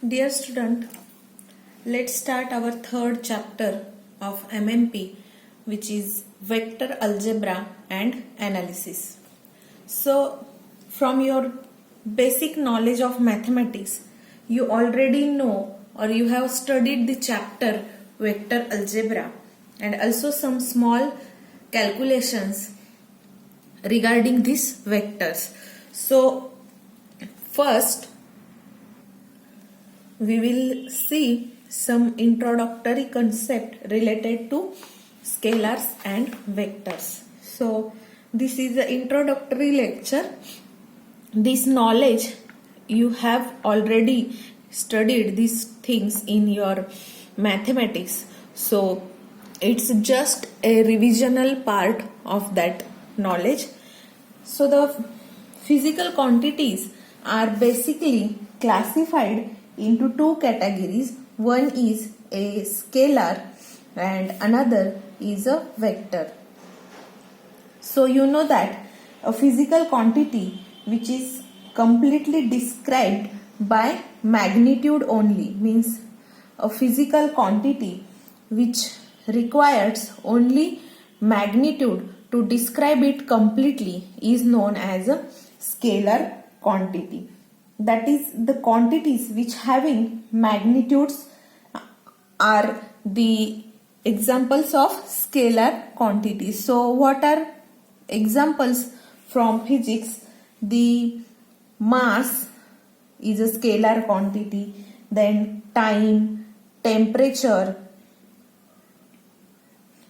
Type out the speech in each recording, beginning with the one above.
Dear student, let's start our third chapter of MMP, which is vector algebra and analysis. So, from your basic knowledge of mathematics, you already know or you have studied the chapter vector algebra and also some small calculations regarding these vectors. So, first we will see some introductory concept related to scalars and vectors. So this is the introductory lecture. This knowledge you have already studied these things in your mathematics. So it's just a revisional part of that knowledge. So the physical quantities are basically classified into two categories. One is a scalar and another is a vector. So you know that a physical quantity which is completely described by magnitude only means a physical quantity which requires only magnitude to describe it completely is known as a scalar quantity. That is, the quantities which having magnitudes are the examples of scalar quantities. So what are examples from physics? The mass is a scalar quantity, then time, temperature,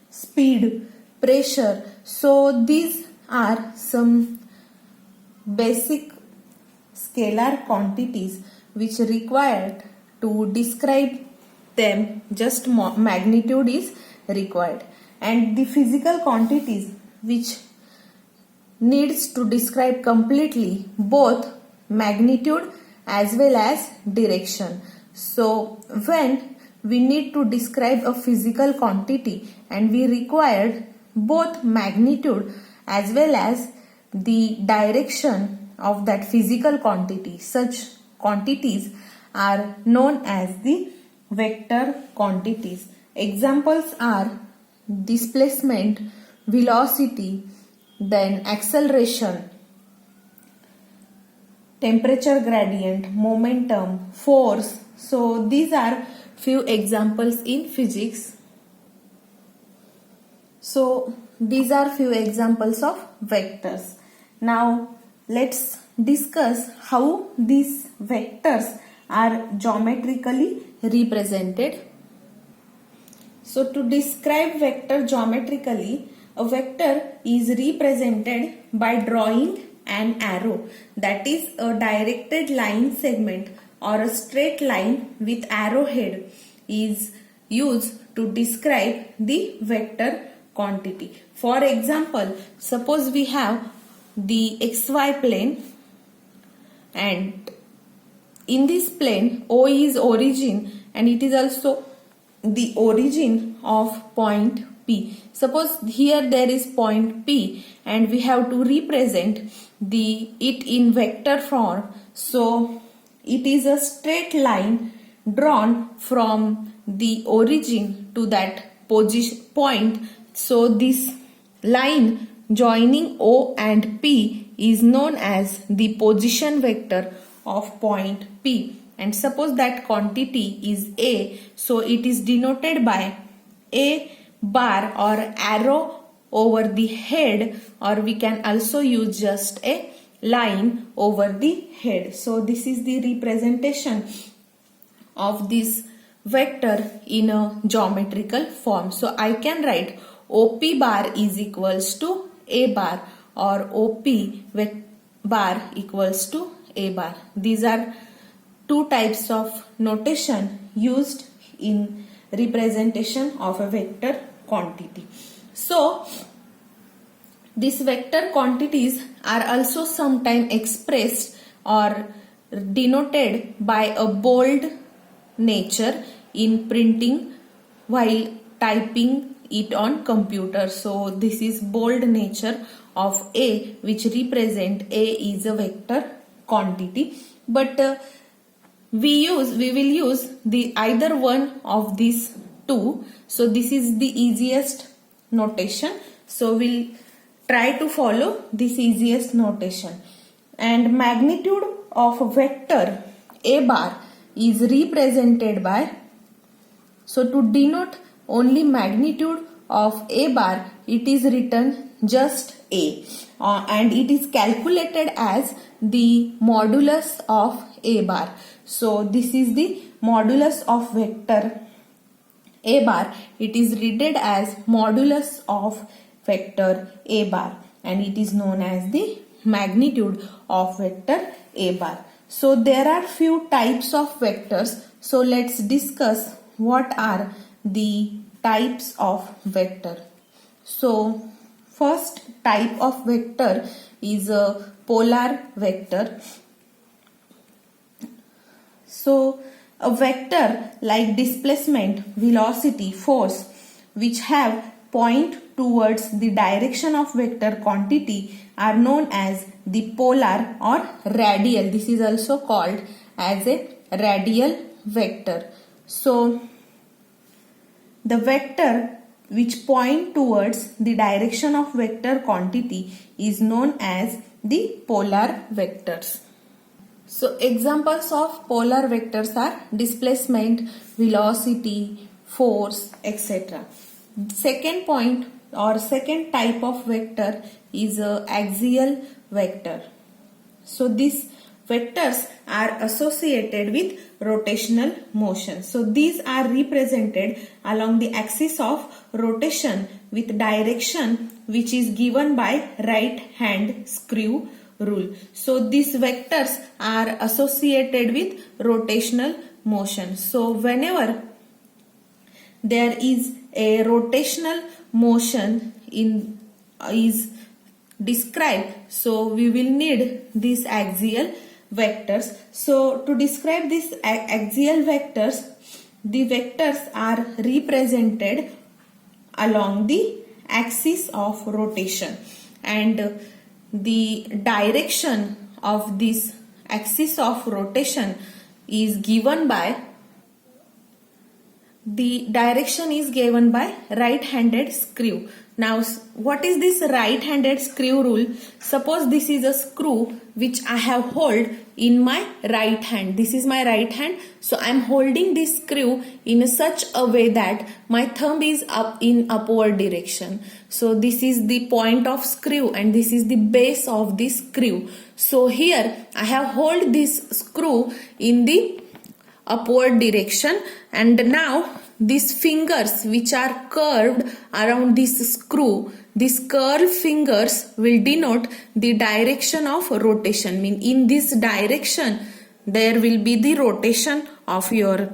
speed, pressure. So these are some basic scalar quantities which required to describe them, just magnitude is required, and the physical quantities which needs to describe completely both magnitude as well as direction. So when we need to describe a physical quantity and we required both magnitude as well as the direction of that physical quantity, such quantities are known as the vector quantities. Examples are displacement, velocity, then acceleration, temperature gradient, momentum, force. So these are few examples in physics. So these are few examples of vectors. Now let's discuss how these vectors are geometrically represented. So to describe vector geometrically, a vector is represented by drawing an arrow, that is a directed line segment or a straight line with arrowhead is used to describe the vector quantity. For example, suppose we have the xy plane and in this plane O is origin and it is also the origin of point P. Suppose here there is point P and we have to represent it in vector form. So it is a straight line drawn from the origin to that point. So this line joining O and P is known as the position vector of point P. And suppose that quantity is A, so it is denoted by A bar or arrow over the head, or we can also use just a line over the head. So this is the representation of this vector in a geometrical form. So I can write OP bar is equals to A bar or OP bar equals to A bar. These are two types of notation used in representation of a vector quantity. So these vector quantities are also sometimes expressed or denoted by a bold nature in printing while typing it on computer. So this is bold nature of A, which represent A is a vector quantity. But we will use the either one of these two. So this is the easiest notation. So we'll try to follow this easiest notation. And magnitude of vector A bar is represented by, so to denote only magnitude of A bar, it is written just A, and it is calculated as the modulus of A bar. So this is the modulus of vector A bar. It is written as modulus of vector A bar, and it is known as the magnitude of vector A bar. So there are few types of vectors. So let's discuss what are the types of vector. So first type of vector is a polar vector. So a vector like displacement, velocity, force, which have point towards the direction of vector quantity are known as the polar or radial. This is also called as a radial vector. So the vector which point towards the direction of vector quantity is known as the polar vectors. So examples of polar vectors are displacement, velocity, force, etc. Second point or second type of vector is axial vector. So these vectors are associated with rotational motion. So these are represented along the axis of rotation with direction which is given by right hand screw rule. So these vectors are associated with rotational motion. So whenever there is a rotational motion is described, so we will need these axial vectors. So to describe these axial vectors, the vectors are represented along the axis of rotation, and the direction of this axis of rotation is given by right-handed screw. Now what is this right-handed screw rule? Suppose this is a screw which I have hold in my right hand. This is my right hand. So I am holding this screw in such a way that my thumb is up in upward direction. So this is the point of screw and this is the base of this screw. So here I have hold this screw in the upward direction, and now these fingers which are curved around this screw, these curved fingers will denote the direction of rotation. Mean in this direction there will be the rotation of your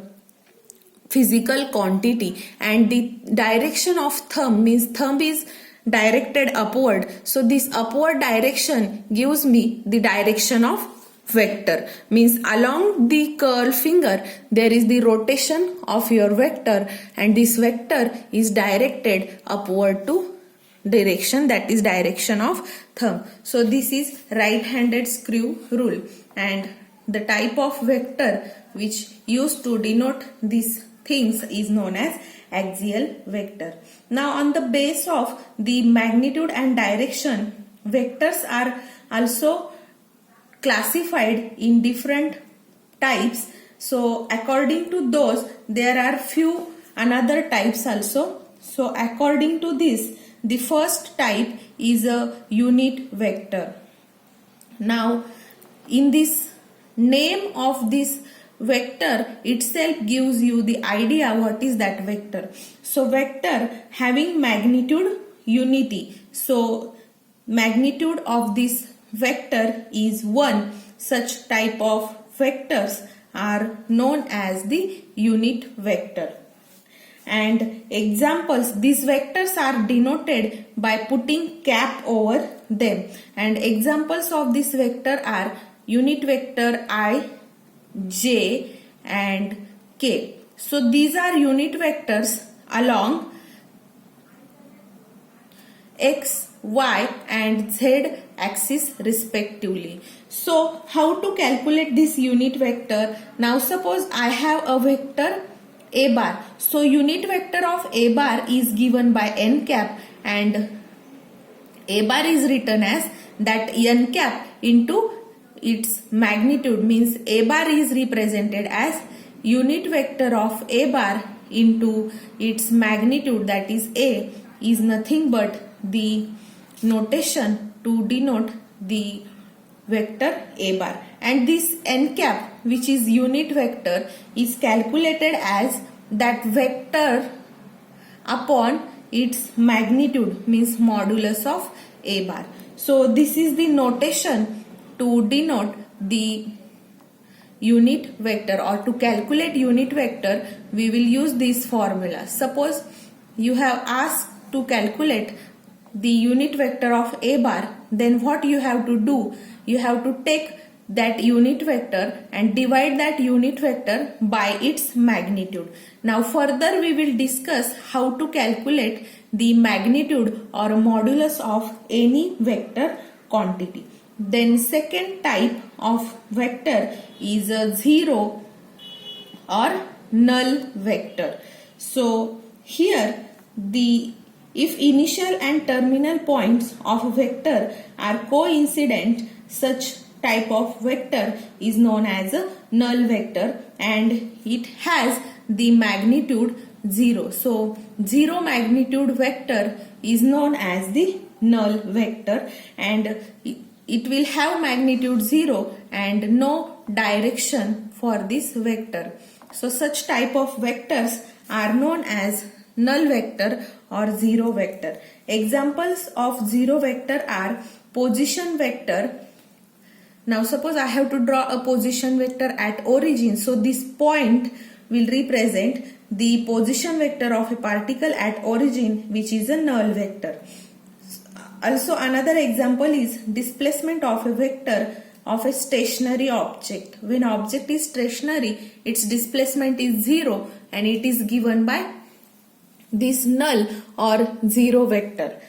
physical quantity, and the direction of thumb means thumb is directed upward. So this upward direction gives me the direction of vector. Means along the curl finger there is the rotation of your vector, and this vector is directed upward to direction, that is direction of thumb. So this is right-handed screw rule, and the type of vector which used to denote these things is known as axial vector. Now on the base of the magnitude and direction, vectors are also classified in different types. So according to those there are few another types also. So according to this, the first type is a unit vector. Now in this name of this vector itself gives you the idea what is that vector. So vector having magnitude unity. So magnitude of this vector is 1. Such type of vectors are known as the unit vector. And examples, these vectors are denoted by putting cap over them. And examples of this vector are unit vector I, J and K. So these are unit vectors along X, Y and Z axis respectively. So how to calculate this unit vector? Now suppose I have a vector a bar. So unit vector of a bar is given by n cap, and a bar is written as that n cap into its magnitude, means a bar is represented as unit vector of a bar into its magnitude, that is a, is nothing but the notation to denote the vector a bar. And this n cap, which is unit vector, is calculated as that vector upon its magnitude, means modulus of a bar. So this is the notation to denote the unit vector, or to calculate unit vector we will use this formula. Suppose you have asked to calculate the unit vector of a bar, then what you have to do? You have to take that unit vector and divide that unit vector by its magnitude. Now further we will discuss how to calculate the magnitude or modulus of any vector quantity. Then second type of vector is a zero or null vector. So here if initial and terminal points of a vector are coincident, such type of vector is known as a null vector, and it has the magnitude 0. So 0 magnitude vector is known as the null vector, and it will have magnitude 0 and no direction for this vector. So such type of vectors are known as null vector or zero vector. Examples of zero vector are position vector. Now suppose I have to draw a position vector at origin. So this point will represent the position vector of a particle at origin, which is a null vector. Also another example is displacement of a vector of a stationary object. When object is stationary, its displacement is 0 and it is given by this null or zero vector.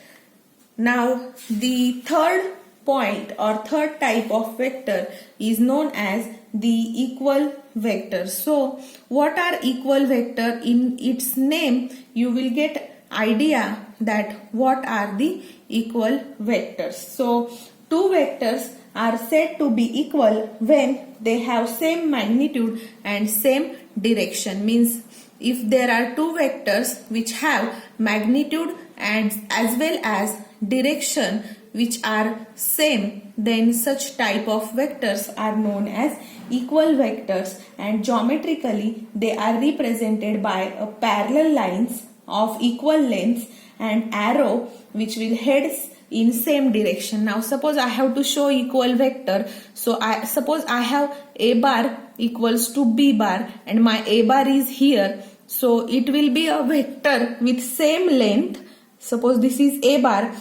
Now the third point or third type of vector is known as the equal vector. So what are equal vector? In its name you will get idea that what are the equal vectors. So two vectors are said to be equal when they have same magnitude and same direction. Means if there are two vectors which have magnitude and as well as direction which are same, then such type of vectors are known as equal vectors, and geometrically they are represented by a parallel lines of equal lengths and arrow which will head in same direction. Now suppose I have to show equal vector. So suppose I have a bar equals to b bar and my a bar is here. So it will be a vector with same length. Suppose this is a bar.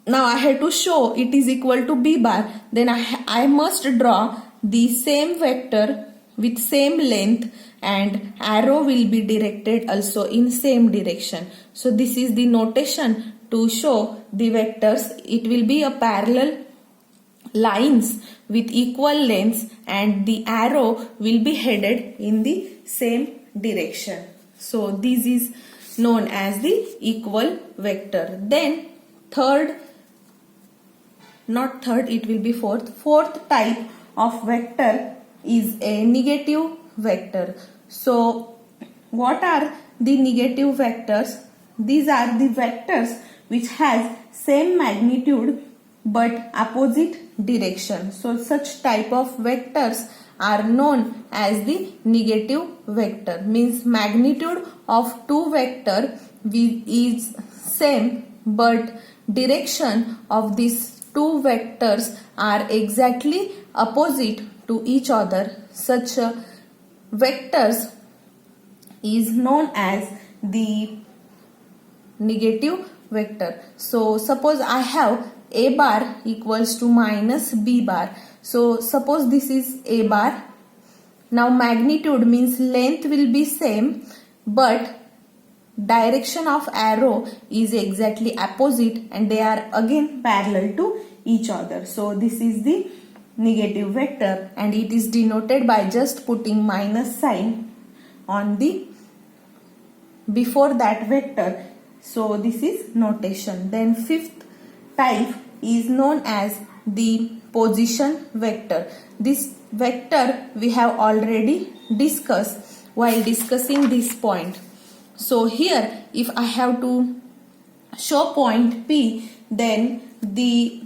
Now I have to show it is equal to b bar. Then I must draw the same vector with same length and arrow will be directed also in same direction. So this is the notation to show the vectors. It will be a parallel lines with equal lengths and the arrow will be headed in the same direction. So this is known as the equal vector. Then it will be fourth type of vector is a negative vector. So what are the negative vectors? These are the vectors which has same magnitude but opposite direction. So such type of vectors are known as the negative vector. Means magnitude of two vector is same but direction of these two vectors are exactly opposite to each other. Such vectors is known as the negative vector. So suppose I have a bar equals to minus b bar. So suppose this is a bar. Now magnitude means length will be same but direction of arrow is exactly opposite and they are again parallel to each other. So this is the negative vector and it is denoted by just putting minus sign on the before that vector. So this is notation. Then fifth type is known as the position vector. This vector we have already discussed while discussing this point. So here if I have to show point P, then the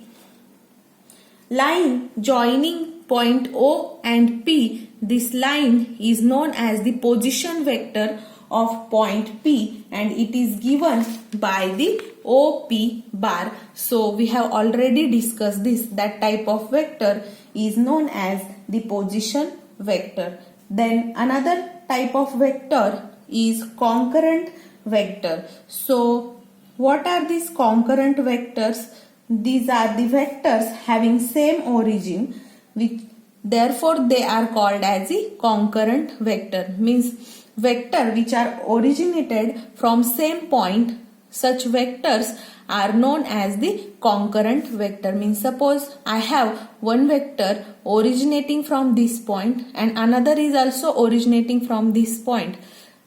line joining point O and P, this line is known as the position vector of point P and it is given by the OP bar. So we have already discussed this, that type of vector is known as the position vector. Then another type of vector is concurrent vector. So what are these concurrent vectors? These are the vectors having same origin, which therefore they are called as the concurrent vector. Means vector which are originated from same point, such vectors are known as the concurrent vector. Means suppose I have one vector originating from this point and another is also originating from this point.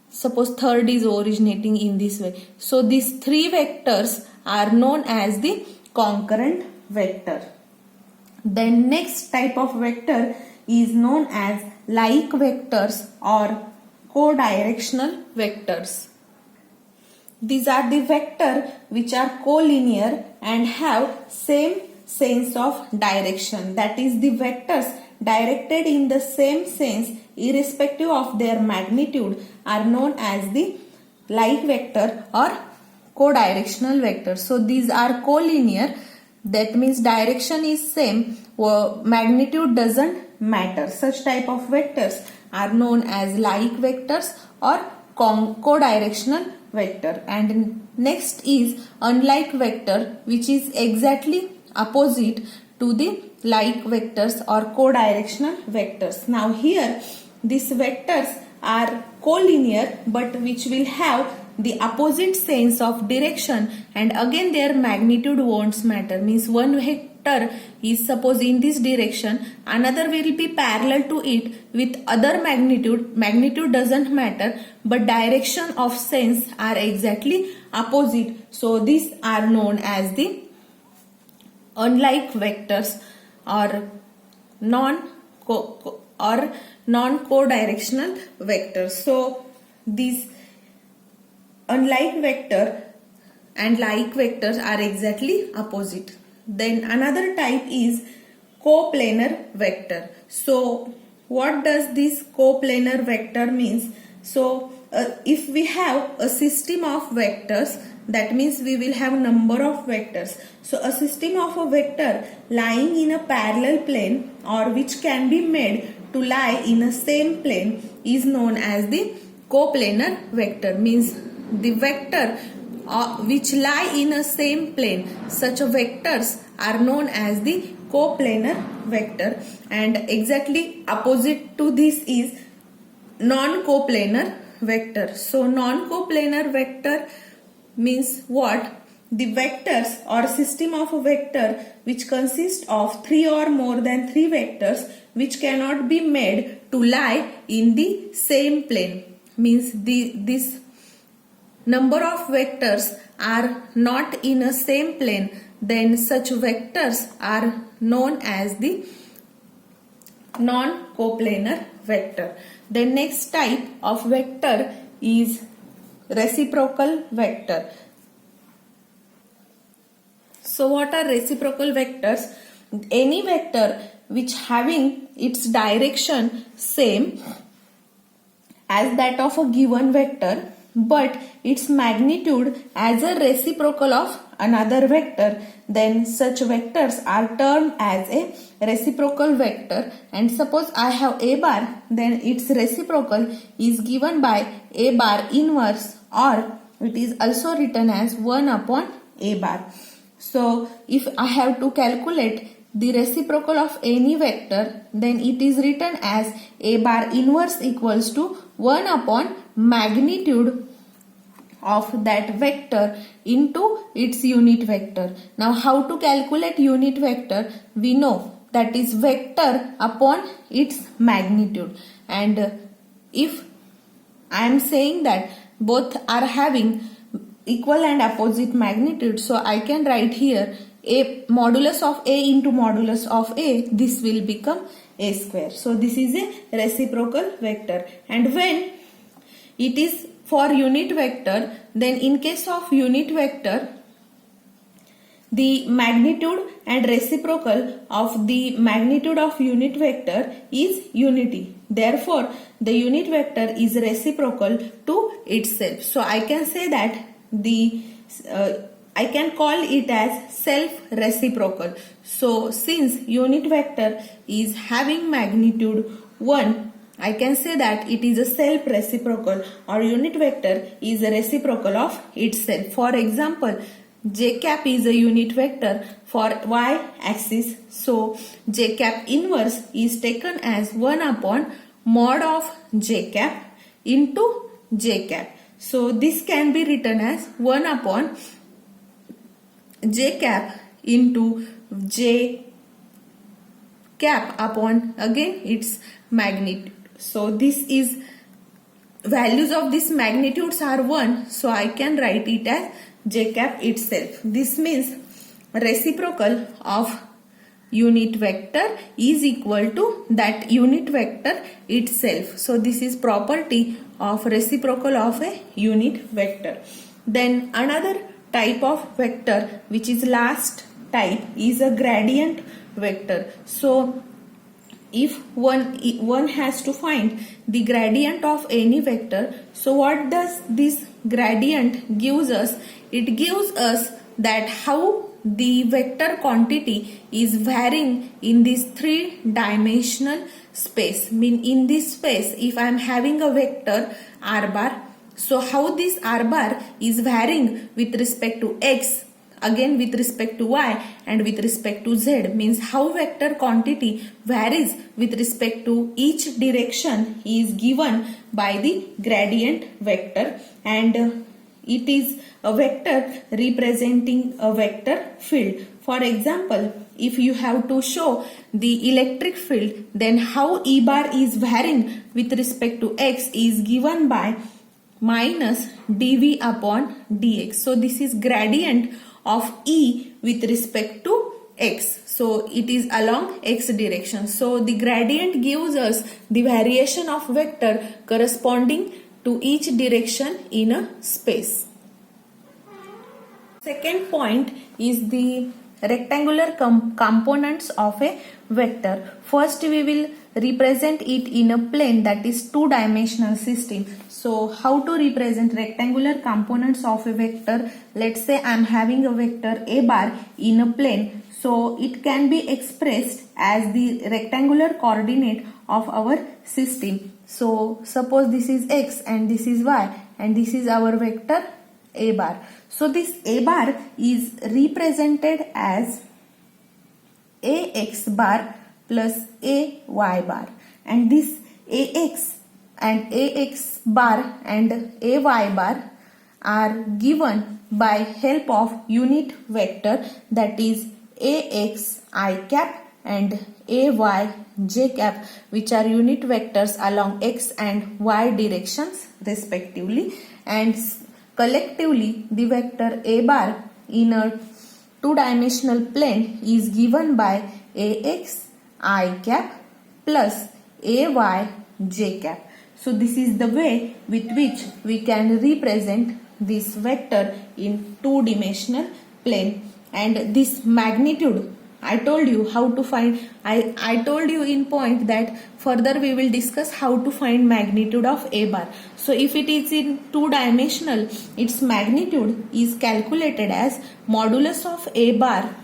Suppose third is originating in this way. So these three vectors are known as the concurrent vector. Then next type of vector is known as like vectors or co-directional vectors. These are the vectors which are collinear and have same sense of direction. That is, the vectors directed in the same sense irrespective of their magnitude are known as the like vector or co-directional vector. So these are collinear, that means direction is same, magnitude doesn't matter. Such type of vectors are known as like vectors or co-directional vector. And next is unlike vector, which is exactly opposite to the like vectors or co-directional vectors. Now here these vectors are collinear but which will have the opposite sense of direction and again their magnitude won't matter. Means one vector is suppose in this direction, another will be parallel to it with other magnitude doesn't matter, but direction of sense are exactly opposite. So these are known as the unlike vectors or non-co-directional vectors. So these unlike vector and like vectors are exactly opposite. Then another type is coplanar vector. So what does this coplanar vector means? So if we have a system of vectors, that means we will have number of vectors. So a system of a vector lying in a parallel plane or which can be made to lie in a same plane is known as the coplanar vector. Means the vector which lie in a same plane, such vectors are known as the coplanar vector. And exactly opposite to this is non-coplanar vector. So non-coplanar vector means what? The vectors or system of a vector which consists of three or more than three vectors which cannot be made to lie in the same plane. Means this number of vectors are not in a same plane, then such vectors are known as the non-coplanar vector. The next type of vector is reciprocal vector. So what are reciprocal vectors? Any vector which having its direction same as that of a given vector but its magnitude as a reciprocal of another vector, then such vectors are termed as a reciprocal vector. And suppose I have a bar, then its reciprocal is given by a bar inverse, or it is also written as 1 upon a bar. So if I have to calculate the reciprocal of any vector, then it is written as a bar inverse equals to 1 upon magnitude of that vector into its unit vector. Now how to calculate unit vector? We know that is vector upon its magnitude, and if I am saying that both are having equal and opposite magnitude, so I can write here a modulus of a into modulus of a, this will become a square. So this is a reciprocal vector, and when it is for unit vector, then in case of unit vector, the magnitude and reciprocal of the magnitude of unit vector is unity. Therefore, the unit vector is reciprocal to itself. So I can say that I can call it as self-reciprocal. So since unit vector is having magnitude 1, I can say that it is a self-reciprocal, or unit vector is a reciprocal of itself. For example, j cap is a unit vector for y-axis. So j cap inverse is taken as 1 upon mod of j cap into j cap. So this can be written as 1 upon j cap into j cap upon again its magnitude. So this is, values of this magnitudes are 1, so I can write it as j cap itself. This means reciprocal of unit vector is equal to that unit vector itself. So this is property of reciprocal of a unit vector. Then another type of vector, which is last type, is a gradient vector. So if one has to find the gradient of any vector, so what does this gradient gives us? It gives us that how the vector quantity is varying in this 3-dimensional space. Mean in this space, if I am having a vector r bar, so how this r bar is varying with respect to x, again with respect to y, and with respect to z, means how vector quantity varies with respect to each direction is given by the gradient vector, and it is a vector representing a vector field. For example, if you have to show the electric field, then how E bar is varying with respect to x is given by minus dv upon dx. So this is gradient of E with respect to x. So it is along x direction. So the gradient gives us the variation of vector corresponding to each direction in a space. Second point is the rectangular components of a vector. First we will represent it in a plane, that is 2-dimensional system. So how to represent rectangular components of a vector? Let's say I am having a vector a bar in a plane. So it can be expressed as the rectangular coordinate of our system. So suppose this is x and this is y and this is our vector a bar. So this a bar is represented as ax bar plus ay bar, and this ax and ax bar and ay bar are given by help of unit vector, that is ax I cap and ay j cap, which are unit vectors along x and y directions respectively, and collectively the vector a bar in a 2-dimensional plane is given by ax I cap plus ay j cap. So this is the way with which we can represent this vector in 2-dimensional plane. And this magnitude, I told you how to find, I told you in point that further we will discuss how to find magnitude of a bar. So if it is in 2-dimensional, its magnitude is calculated as modulus of a bar,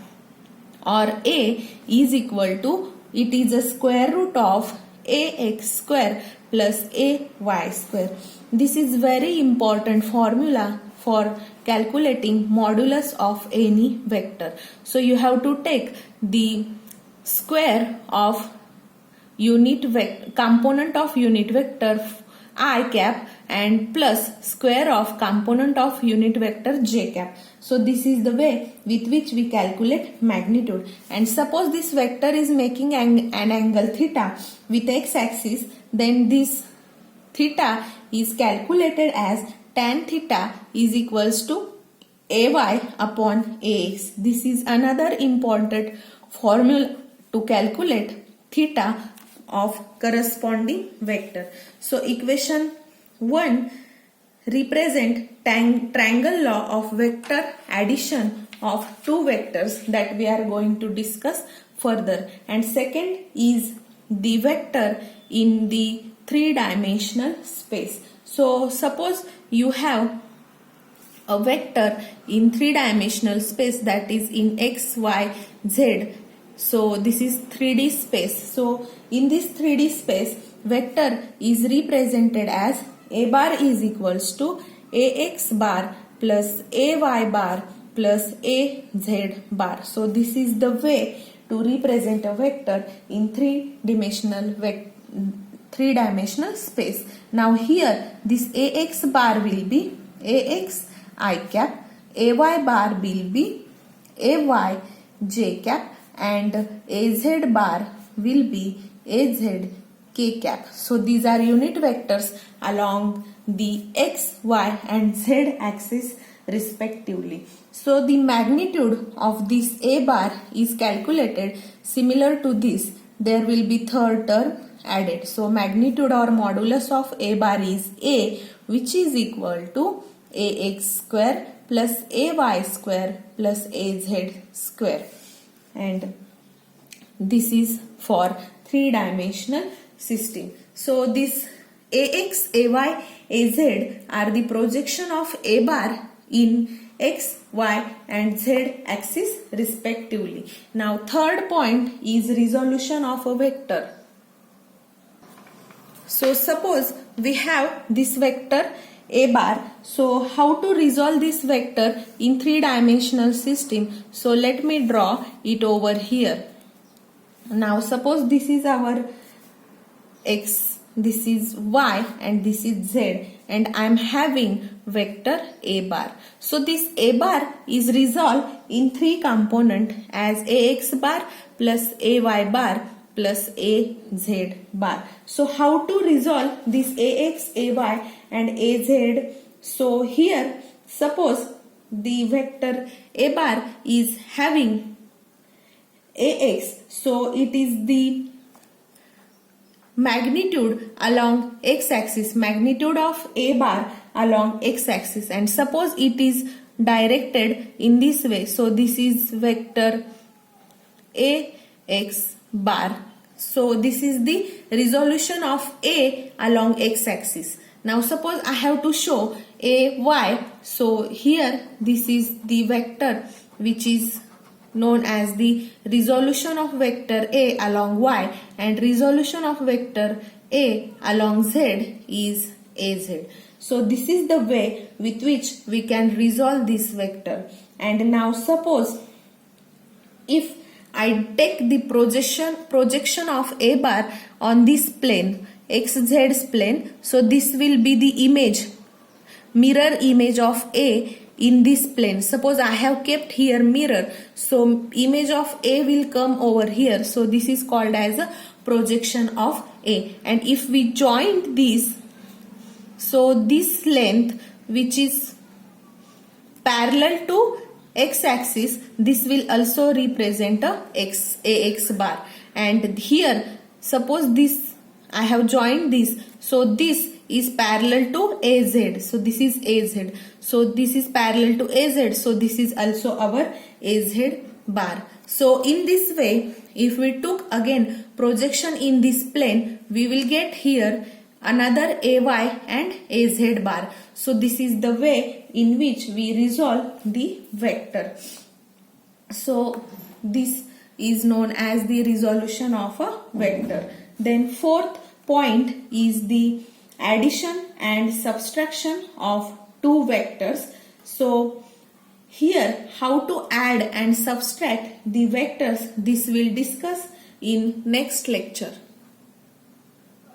or a is equal to, it is a square root of ax square plus ay square. This is very important formula for calculating modulus of any vector. So you have to take the square of unit vector, component of unit vector I cap and plus square of component of unit vector j cap. So this is the way with which we calculate magnitude. And suppose this vector is making an angle theta with x axis, then this theta is calculated as tan theta is equals to ay upon ax. This is another important formula to calculate theta of corresponding vector. So equation 1 represent triangle law of vector addition of two vectors that we are going to discuss further. And second is the vector in the three-dimensional space. So suppose you have a vector in three-dimensional space, that is in x, y, z. So this is 3D space. So in this 3D space, vector is represented as a bar is equals to ax bar plus ay bar plus az bar. So this is the way to represent a vector in three-dimensional space. Now here this ax bar will be ax I cap, ay bar will be ay j cap, and az bar will be az k cap. So these are unit vectors along the x, y and z axis respectively. So the magnitude of this a bar is calculated similar to this. There will be third term added. So magnitude or modulus of a bar is a, which is equal to ax square plus ay square plus az square. And this is for three-dimensional system. So this ax, ay, az are the projection of a bar in x, y and z axis respectively. Now third point is resolution of a vector. So suppose we have this vector a bar. So how to resolve this vector in three-dimensional system? So let me draw it over here. Now suppose this is our x, this is y and this is z, and I am having vector a bar. So this a bar is resolved in three components as ax bar plus ay bar plus az bar. So how to resolve this ax, ay and az? So here suppose the vector a bar is having ax, so it is the magnitude along x-axis, magnitude of a bar along x-axis, and suppose it is directed in this way. So this is vector ax bar. So this is the resolution of a along x-axis. Now suppose I have to show ay. So here this is the vector which is known as the resolution of vector a along y, and resolution of vector a along z is az. So this is the way with which we can resolve this vector. And now suppose if I take the projection of a bar on this plane, xz plane, so this will be the image, mirror image of a in this plane. Suppose I have kept here mirror, so image of a will come over here. So this is called as a projection of a. And if we join this, so this length which is parallel to x-axis, this will also represent a ax bar. And here suppose this I have joined this, so this is parallel to az. So this is az. So this is parallel to az. So this is also our az bar. So in this way, if we took again projection in this plane, we will get here another ay and az bar. So this is the way in which we resolve the vector. So this is known as the resolution of a vector. Then fourth point is the addition and subtraction of two vectors. So here how to add and subtract the vectors, this we'll discuss in next lecture.